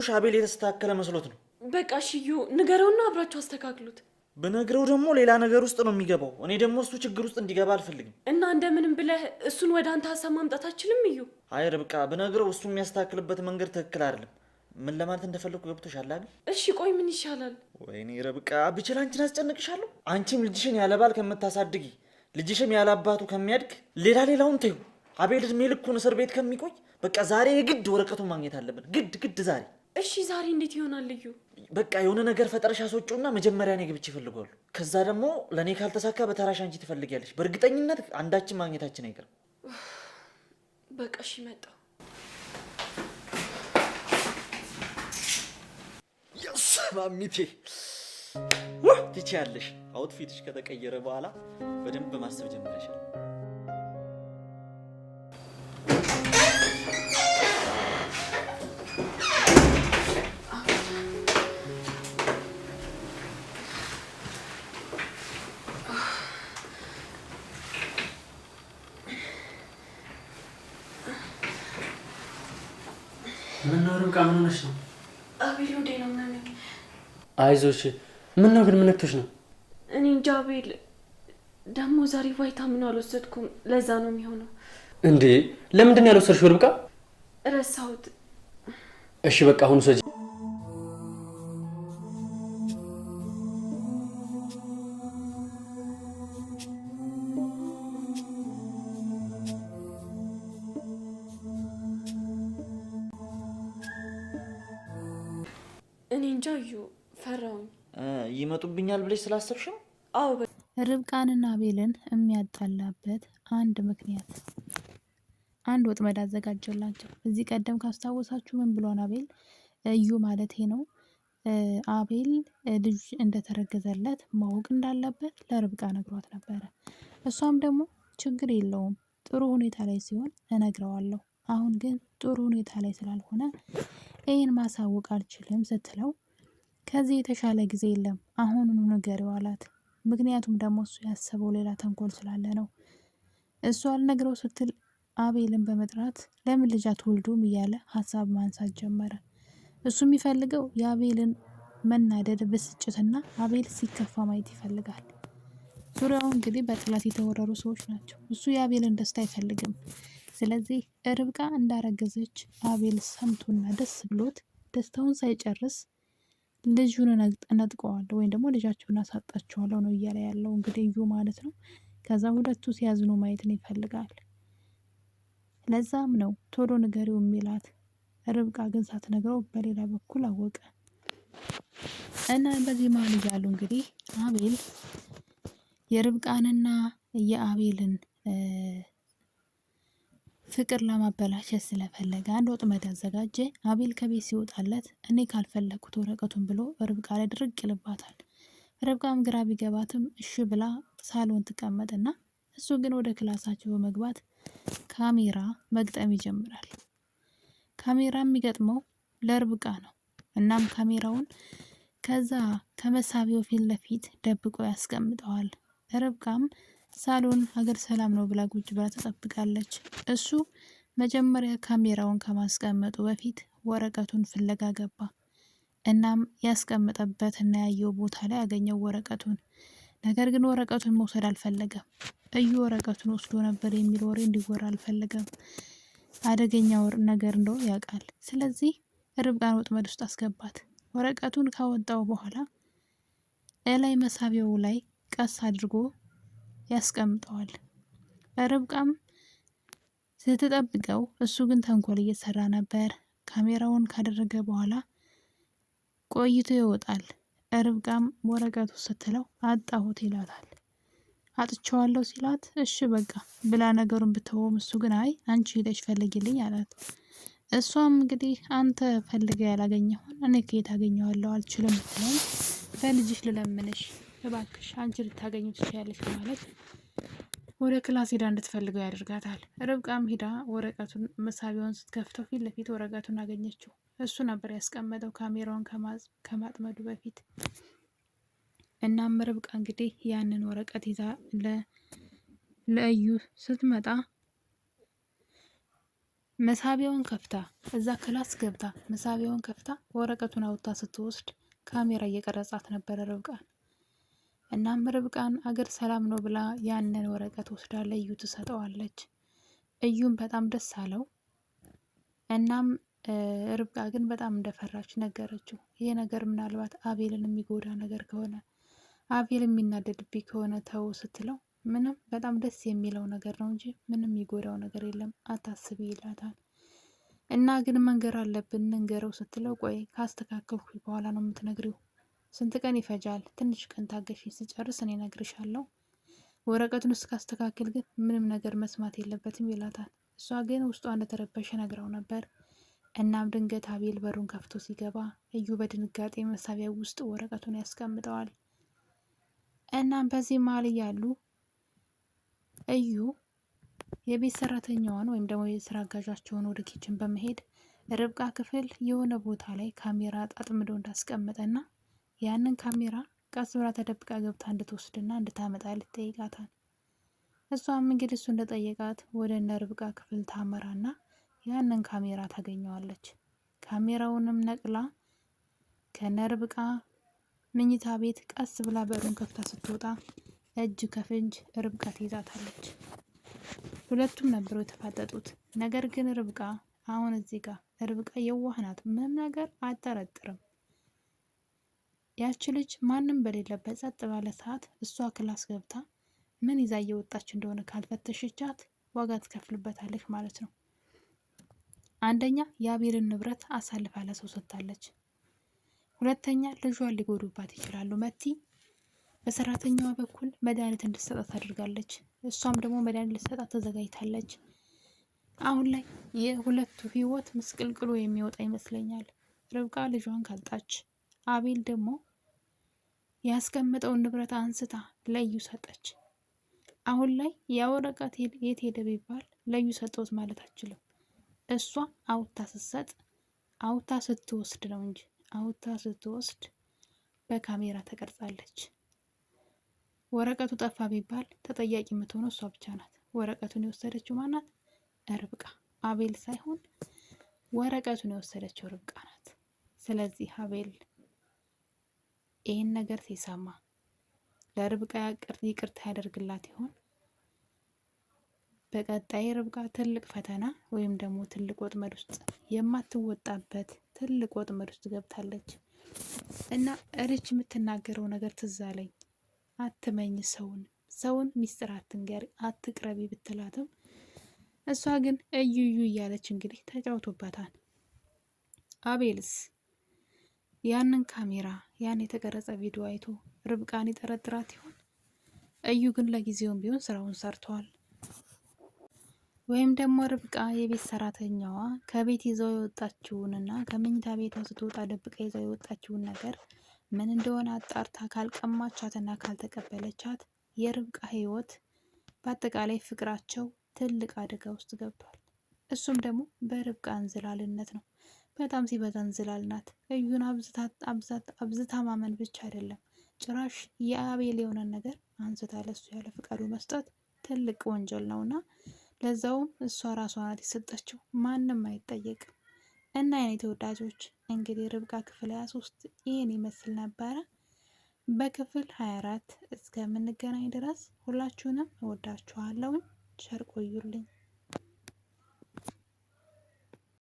ሻቤል የተስተካከለ መስሎት ነው። በቃ እሺዩ ንገረውና አብራችሁ አስተካክሉት። በነገረው ደግሞ ሌላ ነገር ውስጥ ነው የሚገባው። እኔ ደግሞ እሱ ችግር ውስጥ እንዲገባ አልፈልግም። እና እንደምንም ብለህ እሱን ወደ አንተ ሀሳብ ማምጣት አችልም እዩ? አይ ርብቃ፣ በነገረው እሱ የሚያስተካክልበት መንገድ ትክክል አይደለም። ምን ለማለት እንደፈለኩ ገብቶሻል አይደል? እሺ ቆይ ምን ይሻላል? ወይኔ ርብቃ፣ ብችል አንቺን አስጨንቅሻለሁ። አንቺም ልጅሽን ያለ ባል ከምታሳድጊ፣ ልጅሽም ያለ አባቱ ከሚያድግ ሌላውን ተይው። አቤል እድሜ ልኩን እስር ቤት ከሚቆይ በቃ ዛሬ የግድ ወረቀቱን ማግኘት አለብን። ግድ ዛሬ። እሺ ዛሬ እንዴት ይሆናል እዩ? በቃ የሆነ ነገር ፈጠረሽ አስወጪውና መጀመሪያ እኔ ግብቼ ይፈልጋሉ። ከዛ ደግሞ ለእኔ ካልተሳካ በተራሽ አንቺ ትፈልጊያለሽ። በእርግጠኝነት አንዳችን ማግኘታችን አይቀርም። በቃ እሺ መጣሁ። ማሚቴ ትችያለሽ። አውትፊትሽ ከተቀየረ በኋላ በደንብ ማሰብ ጀምረሻል። ምን ነው ርብቃ፣ ምን ሆነሽ ነው? አቤል ወዴ ነው ምናምን? አይዞሽ። ምን ነው ግን ምን ነክቶሽ ነው? እኔ እንጃ አቤል፣ ደግሞ ዛሬ ቫይታሚን አልወሰድኩም። ለዛ ነው የሚሆነው። እንዴ ለምንድን ነው ያልወሰድሽው ርብቃ? ረሳሁት። እሺ በቃ አሁን ወሰጂ። እኔ እንጃ እዩ፣ ፈራውኝ። ይመጡብኛል ብለሽ ስላሰብሽ ነው? አዎ። ርብቃንና አቤልን የሚያጣላበት አንድ ምክንያት፣ አንድ ወጥመድ አዘጋጀላቸው። እዚህ ቀደም ካስታወሳችሁ ምን ብሏን አቤል፣ እዩ ማለት ነው፣ አቤል ልጅ እንደተረገዘለት ማወቅ እንዳለበት ለርብቃ ነግሯት ነበረ። እሷም ደግሞ ችግር የለውም ጥሩ ሁኔታ ላይ ሲሆን እነግረዋለሁ፣ አሁን ግን ጥሩ ሁኔታ ላይ ስላልሆነ ይህን ማሳወቅ አልችልም ስትለው፣ ከዚህ የተሻለ ጊዜ የለም አሁኑኑ ንገሪው አላት። ምክንያቱም ደግሞ እሱ ያሰበው ሌላ ተንኮል ስላለ ነው። እሱ አልነግረው ስትል አቤልን በመጥራት ለምን ልጅ አትወልዱም እያለ ሀሳብ ማንሳት ጀመረ። እሱ የሚፈልገው የአቤልን መናደድ፣ ብስጭትና አቤል ሲከፋ ማየት ይፈልጋል። ዙሪያው እንግዲህ በጥላት የተወረሩ ሰዎች ናቸው። እሱ የአቤልን ደስታ አይፈልግም። ስለዚህ ርብቃ እንዳረገዘች አቤል ሰምቶና ደስ ብሎት ደስታውን ሳይጨርስ ልጁን ነጥቀዋለሁ ወይም ደግሞ ልጃቸውን አሳጣቸዋለሁ ነው እያለ ያለው እንግዲህ እዩ ማለት ነው። ከዛ ሁለቱ ሲያዝኑ ማየትን ይፈልጋል። ለዛም ነው ቶሎ ንገሪው የሚላት። ርብቃ ግን ሳትነግረው በሌላ በኩል አወቀ እና በዚህ መሀል እያሉ እንግዲህ አቤል የርብቃንና የአቤልን ፍቅር ለማበላሸት ስለፈለገ አንድ ወጥመድ አዘጋጀ። አቤል ከቤት ሲወጣለት እኔ ካልፈለኩት ወረቀቱን ብሎ ርብቃ ላይ ድርቅ ይልባታል። ርብቃም ግራ ቢገባትም እሺ ብላ ሳሎን ትቀመጥና እሱ ግን ወደ ክላሳቸው በመግባት ካሜራ መግጠም ይጀምራል። ካሜራ የሚገጥመው ለርብቃ ነው። እናም ካሜራውን ከዛ ከመሳቢያው ፊት ለፊት ደብቆ ያስቀምጠዋል። ርብቃም ሳሎን ሀገር ሰላም ነው ብላ ቁጭ ብላ ተጠብቃለች። እሱ መጀመሪያ ካሜራውን ከማስቀመጡ በፊት ወረቀቱን ፍለጋ ገባ። እናም ያስቀመጠበት እና ያየው ቦታ ላይ ያገኘው ወረቀቱን። ነገር ግን ወረቀቱን መውሰድ አልፈለገም። እዩ ወረቀቱን ወስዶ ነበር የሚል ወሬ እንዲወራ አልፈለገም። አደገኛ ነገር እንደሆነ ያውቃል። ስለዚህ ርብቃን ወጥመድ ውስጥ አስገባት። ወረቀቱን ካወጣው በኋላ እላይ መሳቢያው ላይ ቀስ አድርጎ ያስቀምጠዋል። ርብቃም ስትጠብቀው እሱ ግን ተንኮል እየሰራ ነበር። ካሜራውን ካደረገ በኋላ ቆይቶ ይወጣል። ርብቃም ወረቀቱ ስትለው አጣሁት ይላታል። አጥቼዋለሁ ሲላት እሺ በቃ ብላ ነገሩን ብትወውም እሱ ግን አይ አንቺ ሄደሽ ፈልጊልኝ አላት። እሷም እንግዲህ አንተ ፈልገ ያላገኘሁን እኔ ከየት አገኘዋለሁ አልችልም ብትለኝ በልጅሽ ልለምንሽ እባክሽ አንቺ ልታገኙ ትችያለሽ ማለት ወደ ክላስ ሄዳ እንድትፈልገው ያደርጋታል። ርብቃም ሄዳ ወረቀቱን መሳቢያውን ስትከፍተው ፊት ለፊት ወረቀቱን አገኘችው። እሱ ነበር ያስቀመጠው ካሜራውን ከማጥመዱ በፊት። እናም ርብቃ እንግዲህ ያንን ወረቀት ይዛ ለእዩ ስትመጣ መሳቢያውን ከፍታ እዛ ክላስ ገብታ መሳቢያውን ከፍታ ወረቀቱን አውጥታ ስትወስድ ካሜራ እየቀረጻት ነበረ ርብቃን። እናም ርብቃን አገር ሰላም ነው ብላ ያንን ወረቀት ወስዳ ለእዩ ትሰጠዋለች። እዩም በጣም ደስ አለው። እናም ርብቃ ግን በጣም እንደፈራች ነገረችው። ይሄ ነገር ምናልባት አቤልን የሚጎዳ ነገር ከሆነ አቤል የሚናደድብኝ ከሆነ ተው ስትለው ምንም በጣም ደስ የሚለው ነገር ነው እንጂ ምንም የሚጎዳው ነገር የለም አታስቢ ይላታል። እና ግን መንገር አለብን እንንገረው ስትለው ቆይ ካስተካከልኩ በኋላ ነው የምትነግሪው። ስንት ቀን ይፈጃል? ትንሽ ቀን ታገሽ፣ ስጨርስ እኔ እነግርሻለሁ። ወረቀቱን እስካስተካክል ግን ምንም ነገር መስማት የለበትም ይላታል። እሷ ግን ውስጧ እንደተረበሸ ነግራው ነበር። እናም ድንገት አቤል በሩን ከፍቶ ሲገባ እዩ በድንጋጤ መሳቢያ ውስጥ ወረቀቱን ያስቀምጠዋል። እናም በዚህ መሀል እያሉ እዩ የቤት ሰራተኛዋን ወይም ደግሞ የስራ አጋዣቸውን ወደ ኪችን በመሄድ ርብቃ ክፍል የሆነ ቦታ ላይ ካሜራ አጣጥምዶ እንዳስቀመጠና ያንን ካሜራ ቀስ ብላ ተደብቃ ገብታ እንድትወስድና እንድታመጣለት ይጠይቃታል። እሷም እንግዲህ እሱ እንደጠየቃት ወደ እነ ርብቃ ክፍል ታመራና ያንን ካሜራ ታገኘዋለች። ካሜራውንም ነቅላ ከነ ርብቃ መኝታ ቤት ቀስ ብላ በሩን ከፍታ ስትወጣ እጅ ከፍንጅ ርብቃ ትይዛታለች። ሁለቱም ነበሩ የተፋጠጡት። ነገር ግን ርብቃ አሁን እዚህ ጋር ርብቃ የዋህ ናት፣ ምንም ነገር አጠረጥርም። ያቺ ልጅ ማንም በሌለበት ጸጥ ባለ ሰዓት እሷ ክላስ ገብታ ምን ይዛ እየወጣች እንደሆነ ካልፈተሸቻት ዋጋ ትከፍልበታለች ማለት ነው። አንደኛ የአቤልን ንብረት አሳልፋ ለሰው ሰጥታለች። ሁለተኛ ልጇን ሊጎዱባት ይችላሉ። መቲ በሰራተኛዋ በኩል መድኃኒት እንድትሰጣት አድርጋለች። እሷም ደግሞ መድኃኒት ልትሰጣት ተዘጋጅታለች። አሁን ላይ የሁለቱ ህይወት ምስቅልቅሉ የሚወጣ ይመስለኛል። ርብቃ ልጇን ካልጣች፣ አቤል ደግሞ ያስቀመጠውን ንብረት አንስታ ለዩ ሰጠች። አሁን ላይ ያ ወረቀት የት ሄደ ቢባል ለዩ ሰጠውት ማለት አችልም። እሷ አውታ ስትሰጥ አውታ ስትወስድ ነው እንጂ አውታ ስትወስድ በካሜራ ተቀርጻለች። ወረቀቱ ጠፋ ቢባል ተጠያቂ የምትሆነው እሷ ብቻ ናት። ወረቀቱን የወሰደችው ማናት? ርብቃ፣ አቤል ሳይሆን ወረቀቱን የወሰደችው ርብቃ ናት። ስለዚህ አቤል ይህን ነገር ሲሰማ ለርብቃ ይቅርታ ያደርግላት ይሆን? በቀጣይ ርብቃ ትልቅ ፈተና ወይም ደግሞ ትልቅ ወጥመድ ውስጥ የማትወጣበት ትልቅ ወጥመድ ውስጥ ገብታለች። እና እርች የምትናገረው ነገር ትዝ አለኝ። አትመኝ ሰውን ሚስጥር አትንገሪ፣ አትቅረቢ ብትላትም እሷ ግን እዩዩ እያለች እንግዲህ ተጫውቶባታል። አቤልስ ያንን ካሜራ ያን የተቀረጸ ቪዲዮ አይቶ ርብቃን ይጠረጥራት ይሆን? እዩ ግን ለጊዜውም ቢሆን ስራውን ሰርተዋል። ወይም ደግሞ ርብቃ የቤት ሰራተኛዋ ከቤት ይዘው የወጣችውንና ከመኝታ ቤቷ ስትወጣ ደብቃ ይዘው የወጣችውን ነገር ምን እንደሆነ አጣርታ ካልቀማቻትና ካልተቀበለቻት የርብቃ ህይወት በአጠቃላይ ፍቅራቸው ትልቅ አደጋ ውስጥ ገብቷል። እሱም ደግሞ በርብቃ እንዝላልነት ነው። በጣም ሲበዛ እንዝላል ናት። እዩን አብዝታ ማመን ብቻ አይደለም፣ ጭራሽ የአቤል የሆነን ነገር አንስታ ለሱ ያለ ፍቃዱ መስጠት ትልቅ ወንጀል ነውና ለዛውም እሷ ራሷ ናት የሰጠችው፣ ማንም አይጠየቅም። እና የኔ ተወዳጆች እንግዲህ ርብቃ ክፍል 23 ይህን ይመስል ነበረ። በክፍል 24 እስከምንገናኝ ድረስ ሁላችሁንም እወዳችኋለሁ። ቸር ቆዩልኝ።